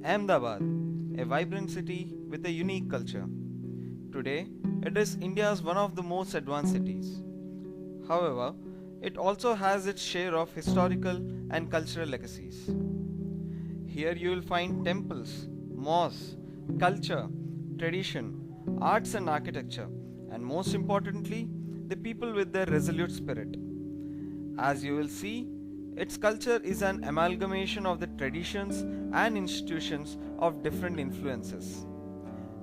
Ahmedabad, a vibrant city with a unique culture. Today, it is India's one of the most advanced cities. However, it also has its share of historical and cultural legacies. Here you will find temples, mosques, culture, tradition, arts and architecture, and most importantly, the people with their resolute spirit. As you will see, its culture is an amalgamation of the traditions and institutions of different influences.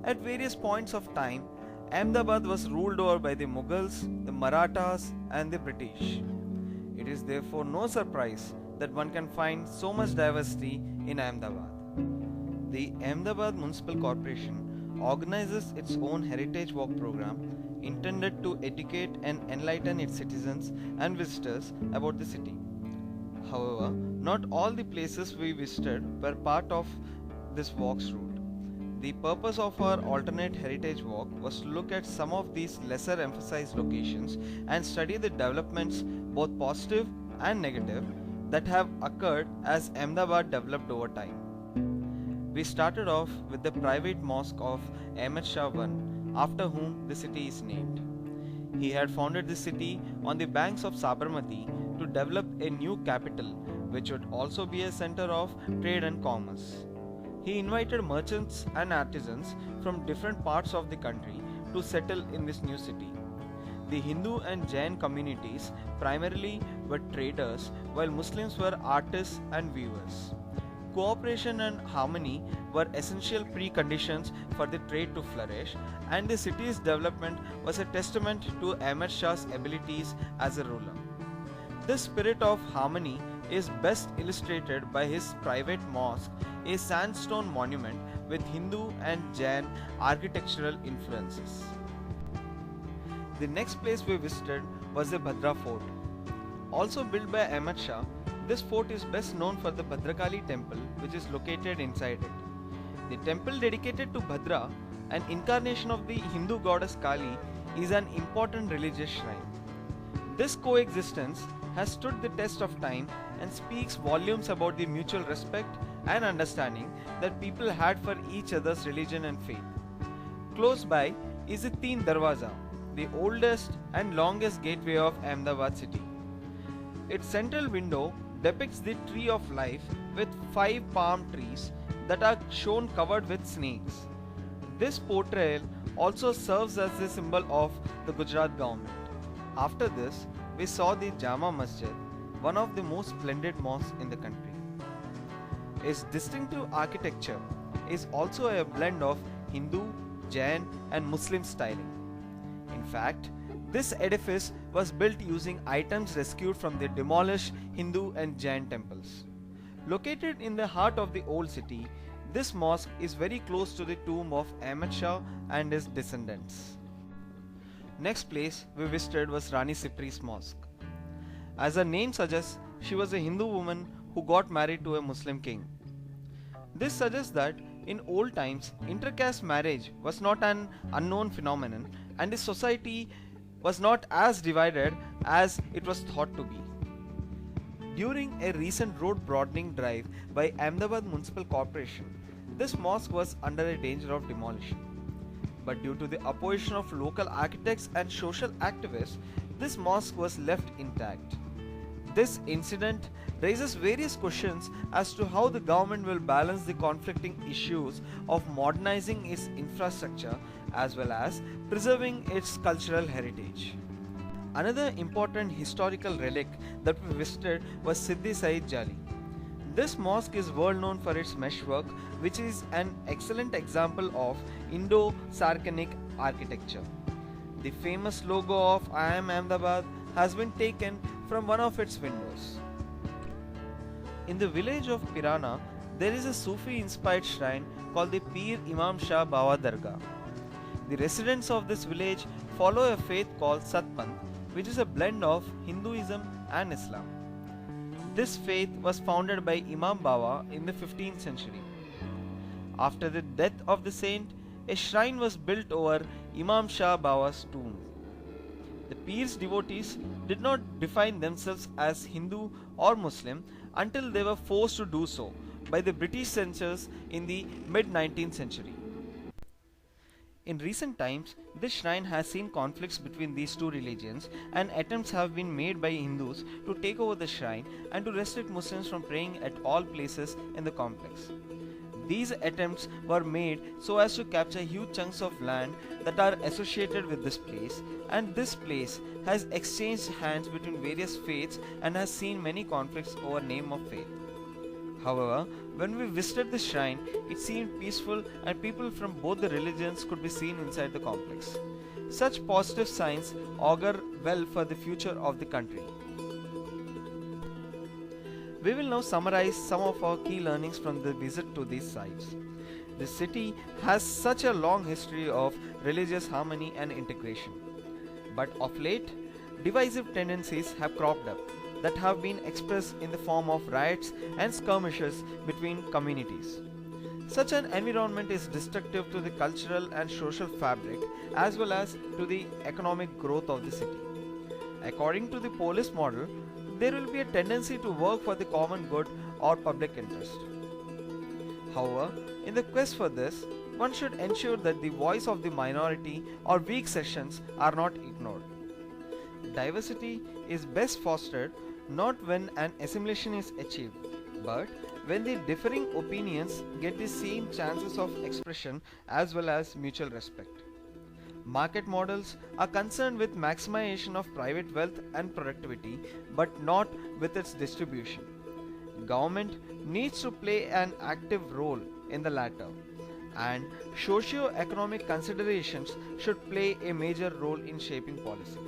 At various points of time, Ahmedabad was ruled over by the Mughals, the Marathas, and the British. It is therefore no surprise that one can find so much diversity in Ahmedabad. The Ahmedabad Municipal Corporation organizes its own Heritage Walk program intended to educate and enlighten its citizens and visitors about the city. However, not all the places we visited were part of this walk's route. The purpose of our alternate heritage walk was to look at some of these lesser emphasized locations and study the developments, both positive and negative, that have occurred as Ahmedabad developed over time. We started off with the private mosque of Ahmed Shah I, after whom the city is named. He had founded the city on the banks of Sabarmati to develop a new capital, which would also be a center of trade and commerce. He invited merchants and artisans from different parts of the country to settle in this new city. The Hindu and Jain communities primarily were traders, while Muslims were artists and weavers. Cooperation and harmony were essential preconditions for the trade to flourish, and the city's development was a testament to Ahmed Shah's abilities as a ruler. This spirit of harmony is best illustrated by his private mosque, a sandstone monument with Hindu and Jain architectural influences. The next place we visited was the Bhadra Fort. Also built by Ahmed Shah, this fort is best known for the Bhadrakali temple, which is located inside it. The temple dedicated to Bhadra, an incarnation of the Hindu goddess Kali, is an important religious shrine. This coexistence has stood the test of time and speaks volumes about the mutual respect and understanding that people had for each other's religion and faith. Close by is the Teen Darwaza, the oldest and longest gateway of Ahmedabad city. Its central window depicts the tree of life with 5 palm trees that are shown covered with snakes. This portrayal also serves as the symbol of the Gujarat government. After this, we saw the Jama Masjid, one of the most splendid mosques in the country. Its distinctive architecture is also a blend of Hindu, Jain and Muslim styling. In fact, this edifice was built using items rescued from the demolished Hindu and Jain temples. Located in the heart of the old city, this mosque is very close to the tomb of Ahmed Shah and his descendants. Next place we visited was Rani Sipri's mosque. As her name suggests, she was a Hindu woman who got married to a Muslim king. This suggests that in old times, intercaste marriage was not an unknown phenomenon and the society was not as divided as it was thought to be. During a recent road broadening drive by Ahmedabad Municipal Corporation, this mosque was under a danger of demolition. But due to the opposition of local architects and social activists, this mosque was left intact. This incident raises various questions as to how the government will balance the conflicting issues of modernizing its infrastructure as well as preserving its cultural heritage. Another important historical relic that we visited was Siddhi Said Jali. This mosque is well known for its meshwork, which is an excellent example of Indo-Saracenic architecture. The famous logo of I Am Ahmedabad has been taken from one of its windows. In the village of Pirana, there is a Sufi-inspired shrine called the Pir Imam Shah Bawa Dargah. The residents of this village follow a faith called Satpanth, which is a blend of Hinduism and Islam. This faith was founded by Imam Bawa in the 15th century. After the death of the saint, a shrine was built over Imam Shah Bawa's tomb. The Pir's devotees did not define themselves as Hindu or Muslim until they were forced to do so by the British censors in the mid 19th century. In recent times, this shrine has seen conflicts between these two religions, and attempts have been made by Hindus to take over the shrine and to restrict Muslims from praying at all places in the complex. These attempts were made so as to capture huge chunks of land that are associated with this place, and this place has exchanged hands between various faiths and has seen many conflicts over name of faith. However, when we visited the shrine, it seemed peaceful and people from both the religions could be seen inside the complex. Such positive signs augur well for the future of the country. We will now summarize some of our key learnings from the visit to these sites. The city has such a long history of religious harmony and integration. But of late, divisive tendencies have cropped up that have been expressed in the form of riots and skirmishes between communities. Such an environment is destructive to the cultural and social fabric as well as to the economic growth of the city. According to the police model, there will be a tendency to work for the common good or public interest. However, in the quest for this, one should ensure that the voice of the minority or weak sections are not ignored. Diversity is best fostered not when an assimilation is achieved, but when the differing opinions get the same chances of expression as well as mutual respect. Market models are concerned with maximization of private wealth and productivity, but not with its distribution. Government needs to play an active role in the latter, and socio-economic considerations should play a major role in shaping policy.